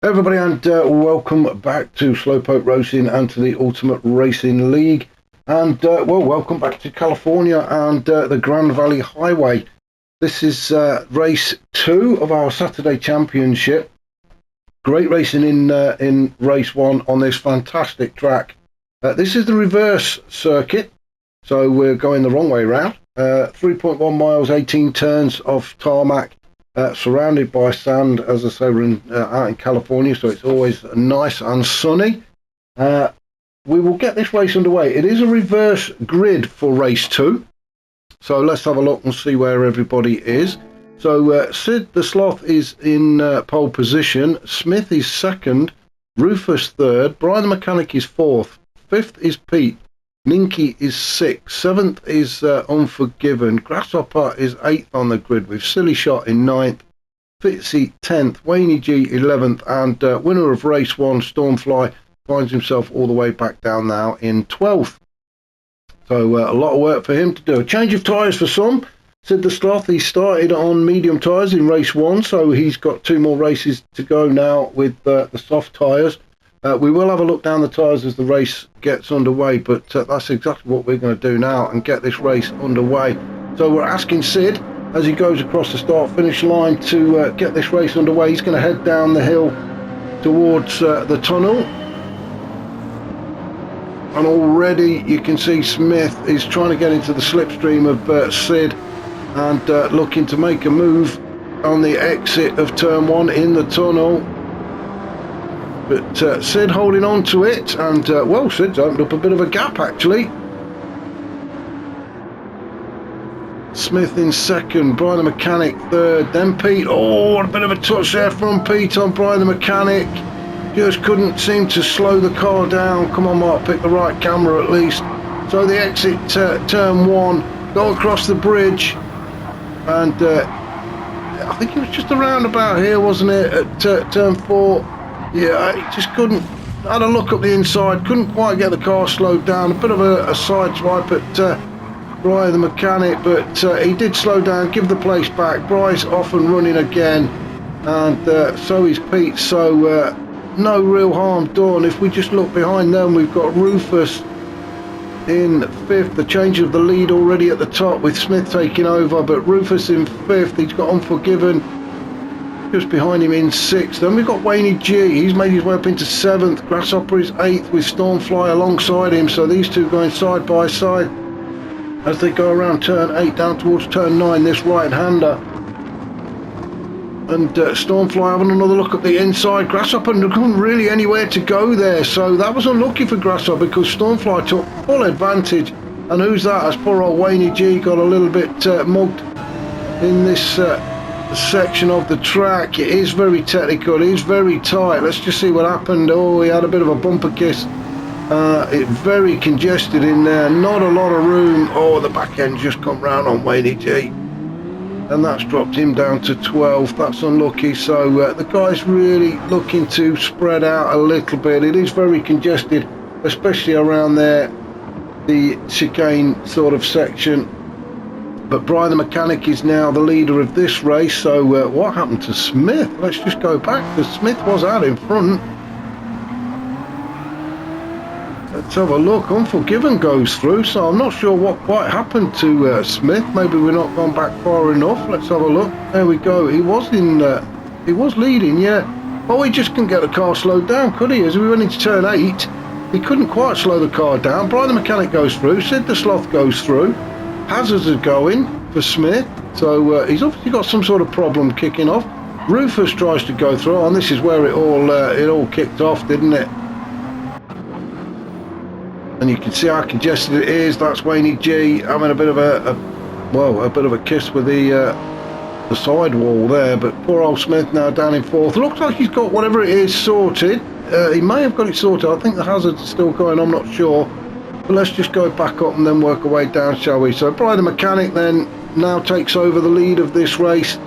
Everybody, and welcome back to Slowpoke Racing and to the Ultimate Racing League, and welcome back to California and the Grand Valley Highway. This is race 2 of our Saturday Championship. Great racing in race 1 on this fantastic track. This is the reverse circuit, so we're going the wrong way around. 3.1 miles, 18 turns of tarmac. Surrounded by sand, as I say, we're out in California, so it's always nice and sunny. We will get this race underway. It is a reverse grid for race 2, so let's have a look and see where everybody is. So Sid the Sloth is in pole position, Smith is second, Rufus third, Brian the Mechanic is fourth, fifth is Pete, Ninky is 6th, 7th is Unforgiven, Grasshopper is 8th on the grid with Silly Shot in 9th, Fitzy 10th, Wayne G 11th, and winner of race 1, Stormfly, finds himself all the way back down now in 12th. So a lot of work for him to do. A change of tyres for some. Sid the Sloth, he started on medium tyres in race 1, so he's got 2 more races to go now with the soft tyres. We will have a look down the tyres as the race gets underway, but that's exactly what we're going to do now and get this race underway. So we're asking Sid, as he goes across the start-finish line, to get this race underway. He's going to head down the hill towards the tunnel. And already you can see Smith is trying to get into the slipstream of Sid and looking to make a move on the exit of turn 1 in the tunnel. But Sid holding on to it, and Sid's opened up a bit of a gap actually. Smith in second, Brian the Mechanic third, then Pete. Oh, a bit of a touch there from Pete on Brian the Mechanic. Just couldn't seem to slow the car down. Come on, Mark, pick the right camera at least. So the exit turn 1, go across the bridge, and I think it was just around about here, wasn't it, at turn 4. Yeah, he just couldn't, had a look up the inside, couldn't quite get the car slowed down. A bit of a side swipe at Brian the Mechanic, but he did slow down, give the place back. Bry's off and running again, and so is Pete, so no real harm done. If we just look behind them, we've got Rufus in 5th, the change of the lead already at the top with Smith taking over, but Rufus in 5th, he's got Unforgiven just behind him in 6th. Then we've got Wayne G, he's made his way up into 7th, Grasshopper is 8th with Stormfly alongside him, so these two going side by side as they go around turn 8 down towards turn 9, this right-hander. And Stormfly having another look at the inside. Grasshopper couldn't really anywhere to go there, so that was unlucky for Grasshopper because Stormfly took full advantage. And who's that? As poor old Wayne G got a little bit mugged in this section of the track. It is very technical, it is very tight. Let's just see what happened. Oh, he had a bit of a bumper kiss. It's very congested in there, not a lot of room. Oh, the back end just come round on Wayne G, and that's dropped him down to 12th. That's unlucky. So the guy's really looking to spread out a little bit. It is very congested, especially around there, the chicane sort of section. But Brian the Mechanic is now the leader of this race. So what happened to Smith? Let's just go back, because Smith was out in front. Let's have a look. Unforgiven goes through, so I'm not sure what quite happened to Smith. Maybe we're not gone back far enough. Let's have a look. There we go. He was leading, yeah. Oh, he just couldn't get the car slowed down, could he? As we went into turn 8, he couldn't quite slow the car down. Brian the Mechanic goes through. Sid the Sloth goes through. Hazards are going for Smith, so he's obviously got some sort of problem kicking off. Rufus tries to go through, and this is where it all kicked off, didn't it? And you can see how congested it is. That's Wayne G having a bit of a kiss with the sidewall there. But poor old Smith now down in 4th. Looks like he's got whatever it is sorted. He may have got it sorted. I think the hazards are still going, I'm not sure. But let's just go back up and then work our way down, shall we? So Brian the Mechanic then now takes over the lead of this race.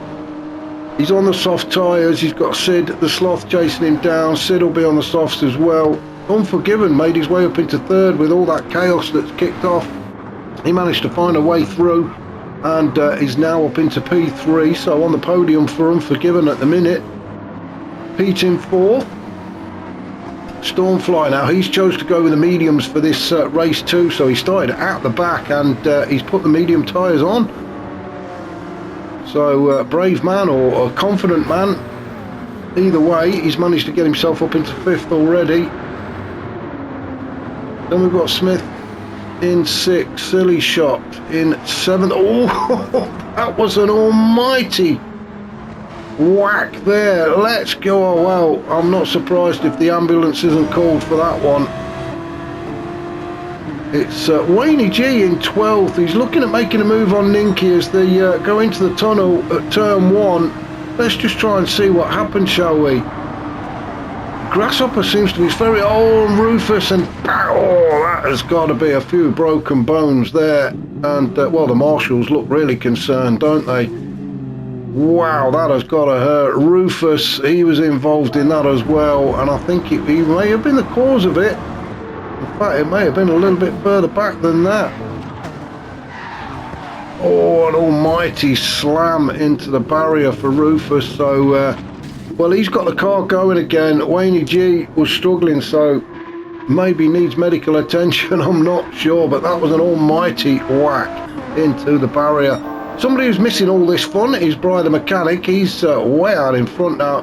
He's on the soft tyres. He's got Sid the Sloth chasing him down. Sid will be on the softs as well. Unforgiven made his way up into 3rd with all that chaos that's kicked off. He managed to find a way through and is now up into P3, so on the podium for Unforgiven at the minute. Pete in fourth. Stormfly now, he's chose to go with the mediums for this race too, so he started at the back and he's put the medium tyres on. So brave man or a confident man, either way he's managed to get himself up into fifth already. Then we've got Smith in sixth, Silly Shot in seventh. Oh, that was an almighty whack there. Let's go. Oh, well, I'm not surprised if the ambulance isn't called for that one. It's Wayne G in 12th. He's looking at making a move on Ninky as they go into the tunnel at turn 1. Let's just try and see what happens, shall we? Grasshopper seems to be very old. Rufus and oh, that has got to be a few broken bones there. And well, the marshals look really concerned, don't they? Wow, that has got to hurt. Rufus, he was involved in that as well, and I think he may have been the cause of it. In fact, it may have been a little bit further back than that. Oh, an almighty slam into the barrier for Rufus. So, well, he's got the car going again. Wayne G was struggling, so maybe needs medical attention. I'm not sure, but that was an almighty whack into the barrier. Somebody who's missing all this fun is Brian the mechanic. He's way out in front now.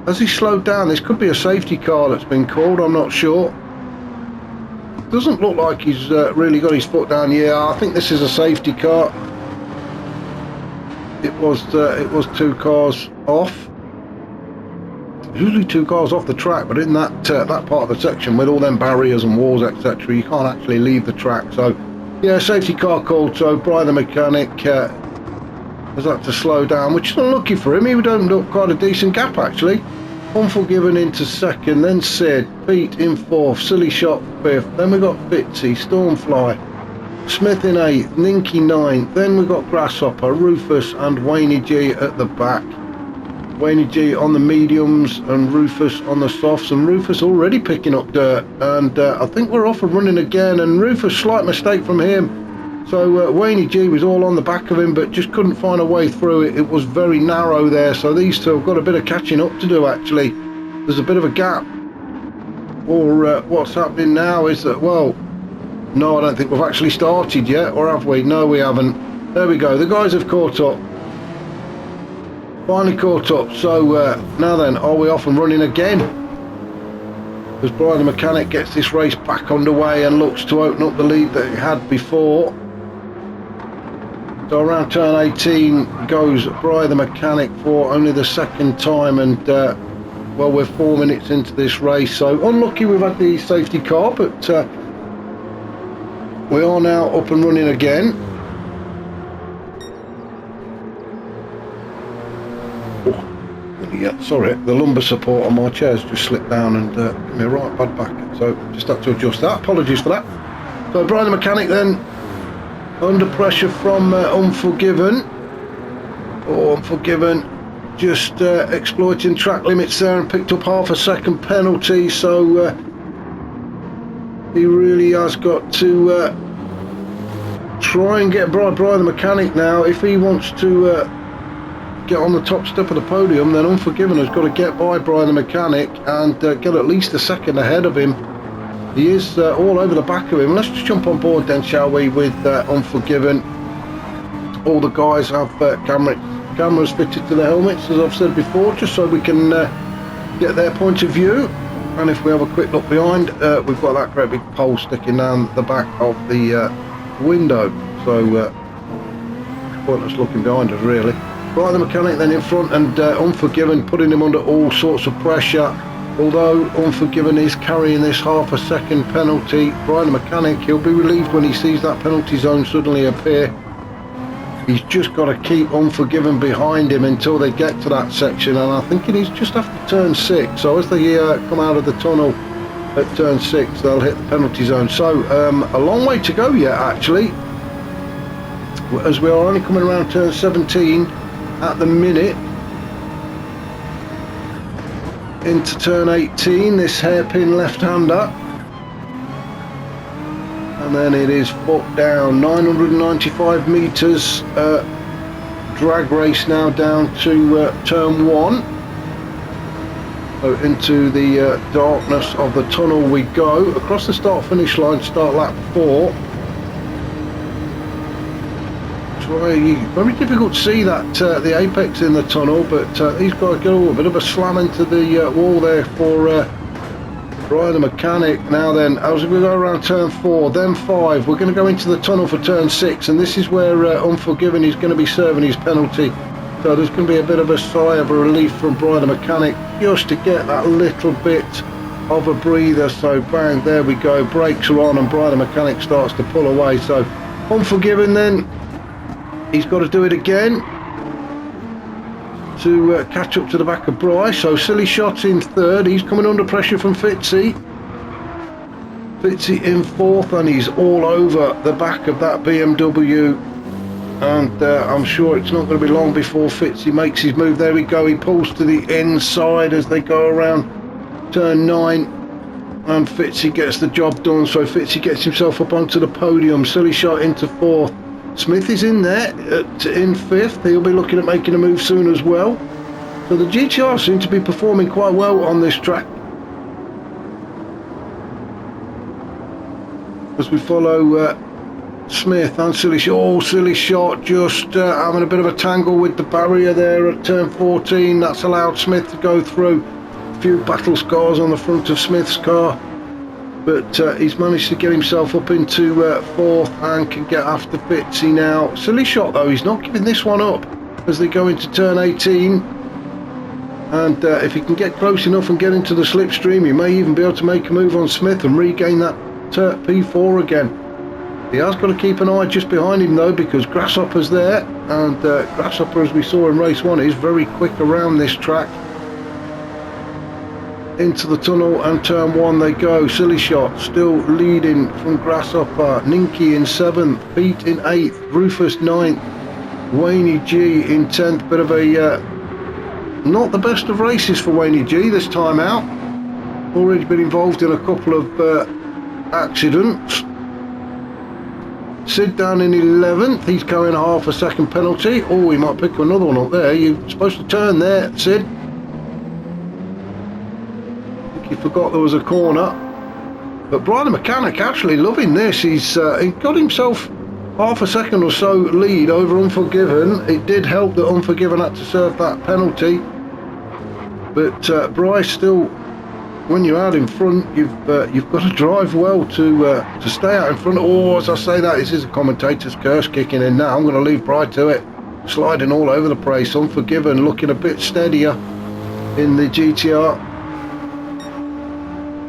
Has he slowed down? This could be a safety car that's been called. I'm not sure. Doesn't look like he's really got his foot down. Yeah, I think this is a safety car. It was 2 cars off. Usually 2 cars off the track, but in that that part of the section with all them barriers and walls, etc., you can't actually leave the track. So, yeah, safety car called. So Brian the mechanic has had to slow down, which is unlucky for him. He would open up quite a decent gap actually. Unforgiven into second, then Sid, Pete in fourth, Silly Shot fifth, then we got Fitzy, Stormfly, Smith in eighth, Ninky ninth, then we got Grasshopper, Rufus and Wayne G at the back. Wayne G on the mediums and Rufus on the softs, and Rufus already picking up dirt, and I think we're off and running again, and Rufus, slight mistake from him. So Wayne G was all on the back of him, but just couldn't find a way through it. It was very narrow there, so these two have got a bit of catching up to do actually. There's a bit of a gap. Or what's happening now is that, well, no, I don't think we've actually started yet, or have we? No, we haven't. There we go, the guys have caught up. Finally caught up, so now then, are we off and running again? As Brian the mechanic gets this race back underway and looks to open up the lead that he had before. So around turn 18 goes Brian the mechanic for only the second time, and well, we're 4 minutes into this race, so unlucky we've had the safety car, but we are now up and running again. Oh, yeah, sorry, the lumbar support on my chair's just slipped down and give me a right bad back, so just had to adjust that. Apologies for that. So Brian the mechanic then under pressure from Unforgiven. Oh, Unforgiven just exploiting track limits there and picked up half a second penalty, so he really has got to try and get Brian the mechanic now. If he wants to get on the top step of the podium, then Unforgiven has got to get by Brian the mechanic and get at least a second ahead of him. He is all over the back of him. Let's just jump on board then, shall we, with Unforgiven. All the guys have cameras fitted to their helmets, as I've said before, just so we can get their point of view. And if we have a quick look behind, we've got that great big pole sticking down the back of the window. So pointless looking behind us, really. Brian the mechanic then in front, and Unforgiven putting him under all sorts of pressure. Although Unforgiven is carrying this half a second penalty, Brian the mechanic, he'll be relieved when he sees that penalty zone suddenly appear. He's just got to keep Unforgiven behind him until they get to that section, and I think it is just after turn 6. So as they come out of the tunnel at turn 6, they'll hit the penalty zone. So a long way to go yet, actually, as we are only coming around turn 17 at the minute. Into turn 18, this hairpin left-hander, and then it is foot down, 995 metres drag race now down to turn 1. So into the darkness of the tunnel we go, across the start finish line, start lap 4. Very difficult to see that the apex in the tunnel, but these guys go a bit of a slam into the wall there for Brian the mechanic. Now then, as we go around turn 4, then 5, we're going to go into the tunnel for turn 6, and this is where Unforgiven is going to be serving his penalty. So there's going to be a bit of a sigh of a relief from Brian the mechanic, just to get that little bit of a breather. So bang, there we go, brakes are on and Brian the mechanic starts to pull away. So Unforgiven then, he's got to do it again to catch up to the back of Bryce. So Silly Shot in 3rd, he's coming under pressure from Fitzy. Fitzy in 4th, and he's all over the back of that BMW, and I'm sure it's not going to be long before Fitzy makes his move. There we go, he pulls to the inside as they go around turn 9, and Fitzy gets the job done. So Fitzy gets himself up onto the podium. Silly Shot into 4th. Smith is in there in 5th. He'll be looking at making a move soon as well. So the GTR seem to be performing quite well on this track, as we follow Smith and Silly Shot. Oh, Silly Shot just having a bit of a tangle with the barrier there at turn 14. That's allowed Smith to go through. A few battle scars on the front of Smith's car, but he's managed to get himself up into 4th and can get after Fitzy now. Silly Shot though, he's not giving this one up as they go into turn 18, and if he can get close enough and get into the slipstream, he may even be able to make a move on Smith and regain that P4 again. He has got to keep an eye just behind him though, because Grasshopper's there, and Grasshopper, as we saw in race 1, is very quick around this track. Into the tunnel and turn 1 they go. Silly Shot still leading from Grasshopper. Ninky in 7th, Pete in 8th, Rufus 9th, Wayne G in 10th. Bit of a not the best of races for Wayne G this time out. Already been involved in a couple of accidents. Sid down in 11th, he's going half a second penalty. Oh, he might pick another one up there. You're supposed to turn there, Sid. He forgot there was a corner. But Brian the mechanic actually loving this. He's he got himself half a second or so lead over Unforgiven. It did help that Unforgiven had to serve that penalty, but Bryce still, when you're out in front, you've got to drive well to stay out in front. Oh, as I say that, this is a commentator's curse kicking in now. I'm going to leave Bryce to it, sliding all over the place. Unforgiven looking a bit steadier in the GTR,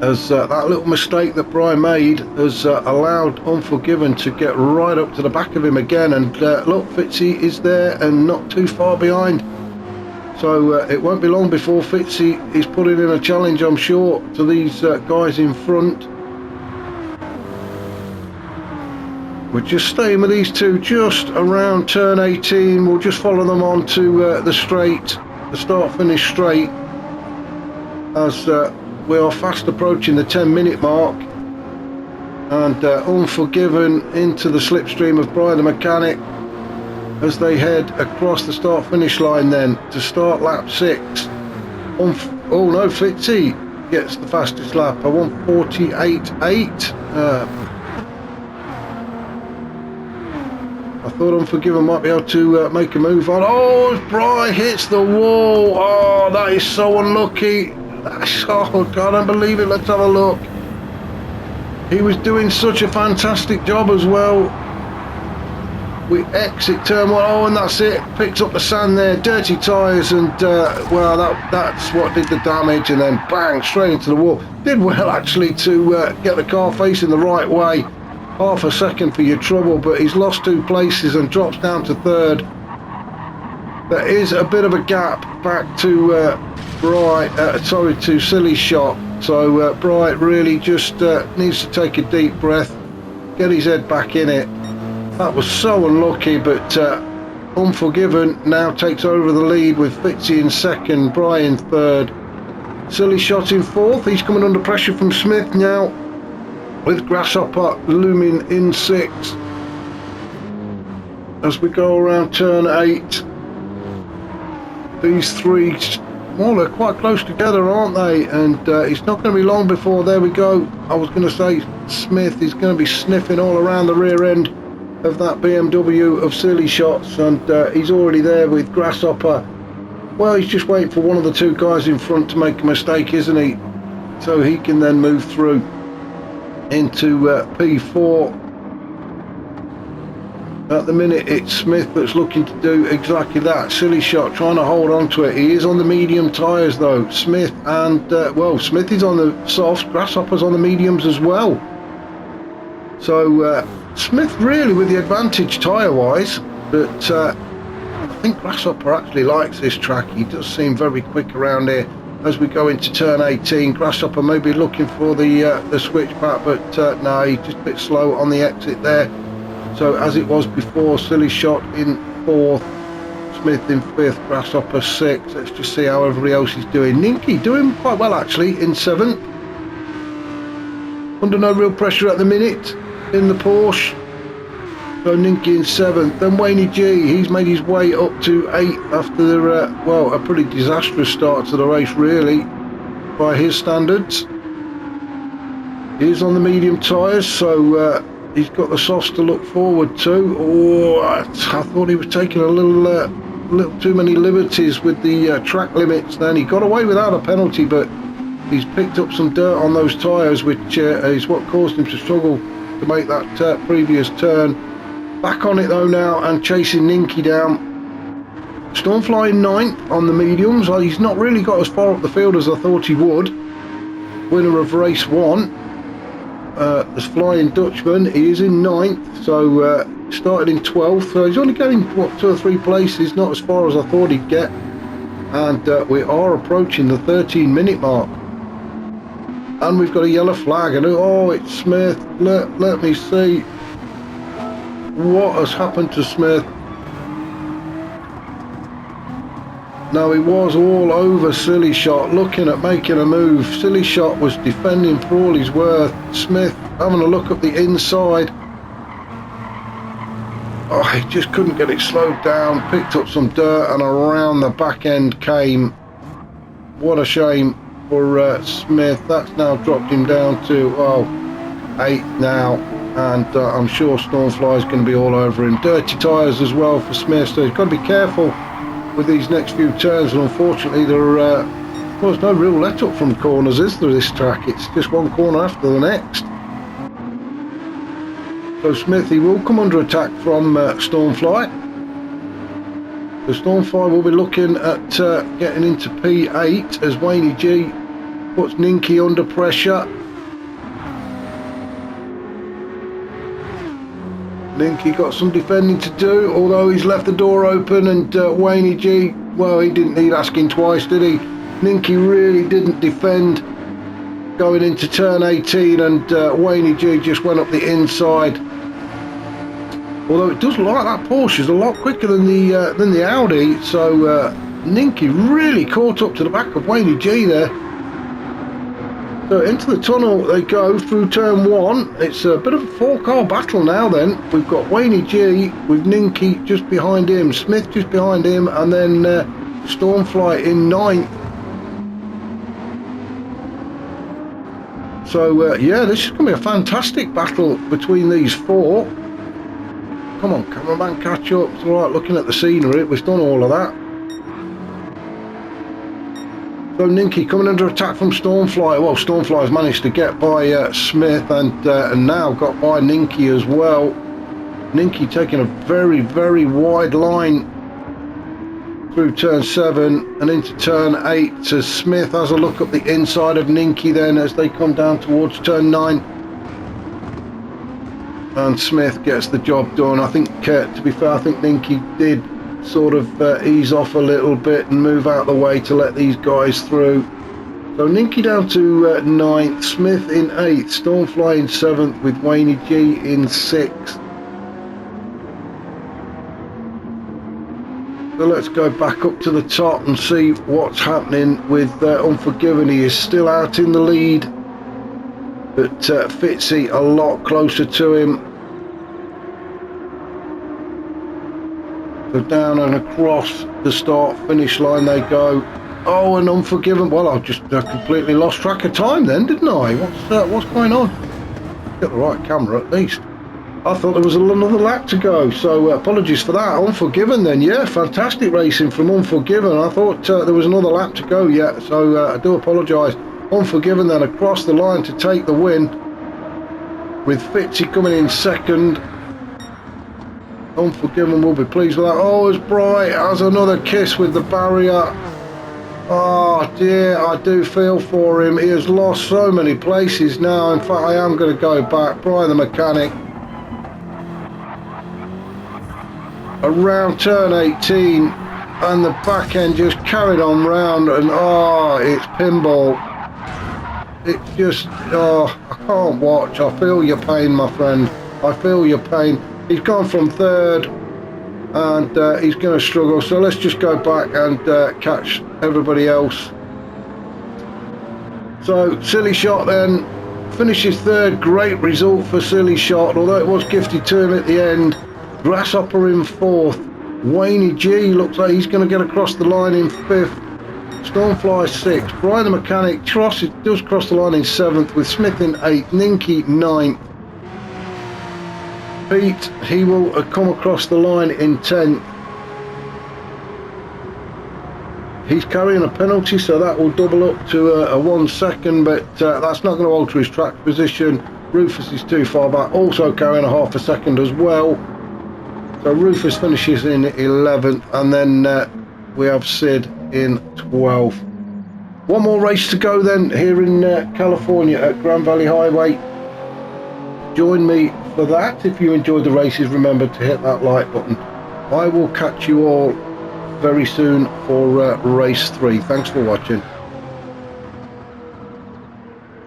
as that little mistake that Brian made has allowed Unforgiven to get right up to the back of him again. And look, Fitzy is there and not too far behind. So it won't be long before Fitzy is putting in a challenge, I'm sure, to these guys in front. We're just staying with these two just around turn 18. We'll just follow them on to the straight, the start-finish straight, as we are fast approaching the 10-minute mark. And Unforgiven into the slipstream of Brian the mechanic as they head across the start-finish line then to start lap 6. Oh no, Fitzy gets the fastest lap, a 1:48.8. I thought Unforgiven might be able to make a move on. Oh, Brian hits the wall. Oh, that is so unlucky. Oh, God, I don't believe it. Let's have a look. He was doing such a fantastic job as well. We exit turn 1. Oh, and that's it. Picks up the sand there. Dirty tyres, and well, that's what did the damage. And then bang, straight into the wall. Did well actually to get the car facing the right way. Half a second for your trouble, but he's lost 2 places and drops down to 3rd. There is a bit of a gap back to to Silly Shot. So Bright really just needs to take a deep breath, get his head back in it. That was so unlucky, but Unforgiven now takes over the lead with Fitzy in 2nd, Brian 3rd. Silly Shot in 4th. He's coming under pressure from Smith now, with Grasshopper looming in 6th. As we go around turn 8, these three well, they're quite close together, aren't they? And it's not going to be long before, there we go, I was going to say Smith is going to be sniffing all around the rear end of that BMW of Silly Shots, and he's already there with Grasshopper. Well, he's just waiting for one of the two guys in front to make a mistake, isn't he? So he can then move through into P4. At the minute it's Smith that's looking to do exactly that. Silly Shot trying to hold on to it. He is on the medium tyres though, Smith, and well, Smith is on the softs, Grasshopper's on the mediums as well. So Smith really with the advantage tyre wise, but I think Grasshopper actually likes this track. He does seem very quick around here. As we go into turn 18, Grasshopper may be looking for the switch back, but no, he's just a bit slow on the exit there. So as it was before, Silly Shot in 4th, Smith in 5th, Grasshopper 6th. Let's just see how everybody else is doing. Ninky doing quite well actually in 7th. Under no real pressure at the minute in the Porsche. So Ninky in 7th. Then Wayne G, he's made his way up to 8th after well, a pretty disastrous start to the race really, by his standards. He's on the medium tyres, so he's got the softs to look forward to. Oh, I thought he was taking a little too many liberties with the track limits. Then he got away without a penalty, but he's picked up some dirt on those tyres, which is what caused him to struggle to make that previous turn. Back on it though now and chasing Ninky down. Stormfly in 9th on the mediums. He's not really got as far up the field as I thought he would. Winner of race 1. This Flying Dutchman, he is in 9th, so started in 12th, so he's only going what 2 or 3 places, not as far as I thought he'd get, and we are approaching the 13-minute mark, and we've got a yellow flag, and oh, it's Smith. Let me see what has happened to Smith. Now he was all over Silly Shot, looking at making a move. Silly Shot was defending for all he's worth. Smith having a look up the inside. Oh, he just couldn't get it slowed down. Picked up some dirt and around the back end came. What a shame for Smith. That's now dropped him down to 8th now. And I'm sure Stormfly is going to be all over him. Dirty tyres as well for Smith, so he's got to be careful with these next few turns, and unfortunately well, there's no real let up from corners, is there, this track? It's just one corner after the next. So Smith, he will come under attack from Stormfly. The Stormfly will be looking at getting into P8 as Wayne G puts Ninky under pressure. Ninky got some defending to do, although he's left the door open, and Wayne G, well, he didn't need asking twice, did he? Ninky really didn't defend going into turn 18, and Wayne G just went up the inside. Although it does look like that Porsche is a lot quicker than the Audi, so Ninky really caught up to the back of Wayne G there. So into the tunnel they go through turn 1. It's a bit of a 4-car battle now then. We've got Wayne G with Ninky just behind him, Smith just behind him, and then Stormfly in 9th. So yeah, this is going to be a fantastic battle between these 4. Come on, cameraman, catch up. It's alright looking at the scenery, we've done all of that. So Ninky coming under attack from Stormfly. Well, Stormfly's managed to get by Smith and now got by Ninky as well. Ninky taking a very, very wide line through turn 7 and into turn 8. So Smith has a look up the inside of Ninky then as they come down towards turn 9. And Smith gets the job done. I think, to be fair, I think Ninky did sort of ease off a little bit and move out of the way to let these guys through. So Ninky down to 9th, Smith in 8th, Stormfly in 7th with Wayne G in 6th. So let's go back up to the top and see what's happening with Unforgiven. He is still out in the lead, but Fitzy a lot closer to him. So down and across the start finish line they go. Oh, and Unforgiven. Well, I just completely lost track of time then, didn't I? What's going on? Get the right camera at least. I thought there was another lap to go, so apologies for that. Unforgiven then, yeah, fantastic racing from Unforgiven. I thought there was another lap to go yet, so I do apologise. Unforgiven then across the line to take the win, with Fitzy coming in second. Unforgiven will be pleased with that. Oh, as Bright has another kiss with the barrier. Oh dear, I do feel for him. He has lost so many places now. In fact, I am going to go back. Brian the mechanic. Around turn 18, and the back end just carried on round, and oh, it's pinball. It's just, oh, I can't watch. I feel your pain, my friend. I feel your pain. He's gone from third, and he's going to struggle. So let's just go back and catch everybody else. So Silly Shot then finishes third. Great result for Silly Shot, although it was gifted to him at the end. Grasshopper in fourth. Wayne G looks like he's going to get across the line in fifth. Stormfly sixth. Brian the mechanic does cross the line in seventh, with Smith in eighth. Ninky ninth. Pete, he will come across the line in 10th. He's carrying a penalty, so that will double up to a 1 second, but that's not going to alter his track position. Rufus is too far back, also carrying a half a second as well. So Rufus finishes in 11th, and then we have Sid in 12th. One more race to go then here in California at Grand Valley Highway. Join me for that. If you enjoyed the races, remember to hit that like button. I will catch you all very soon for race 3. Thanks for watching.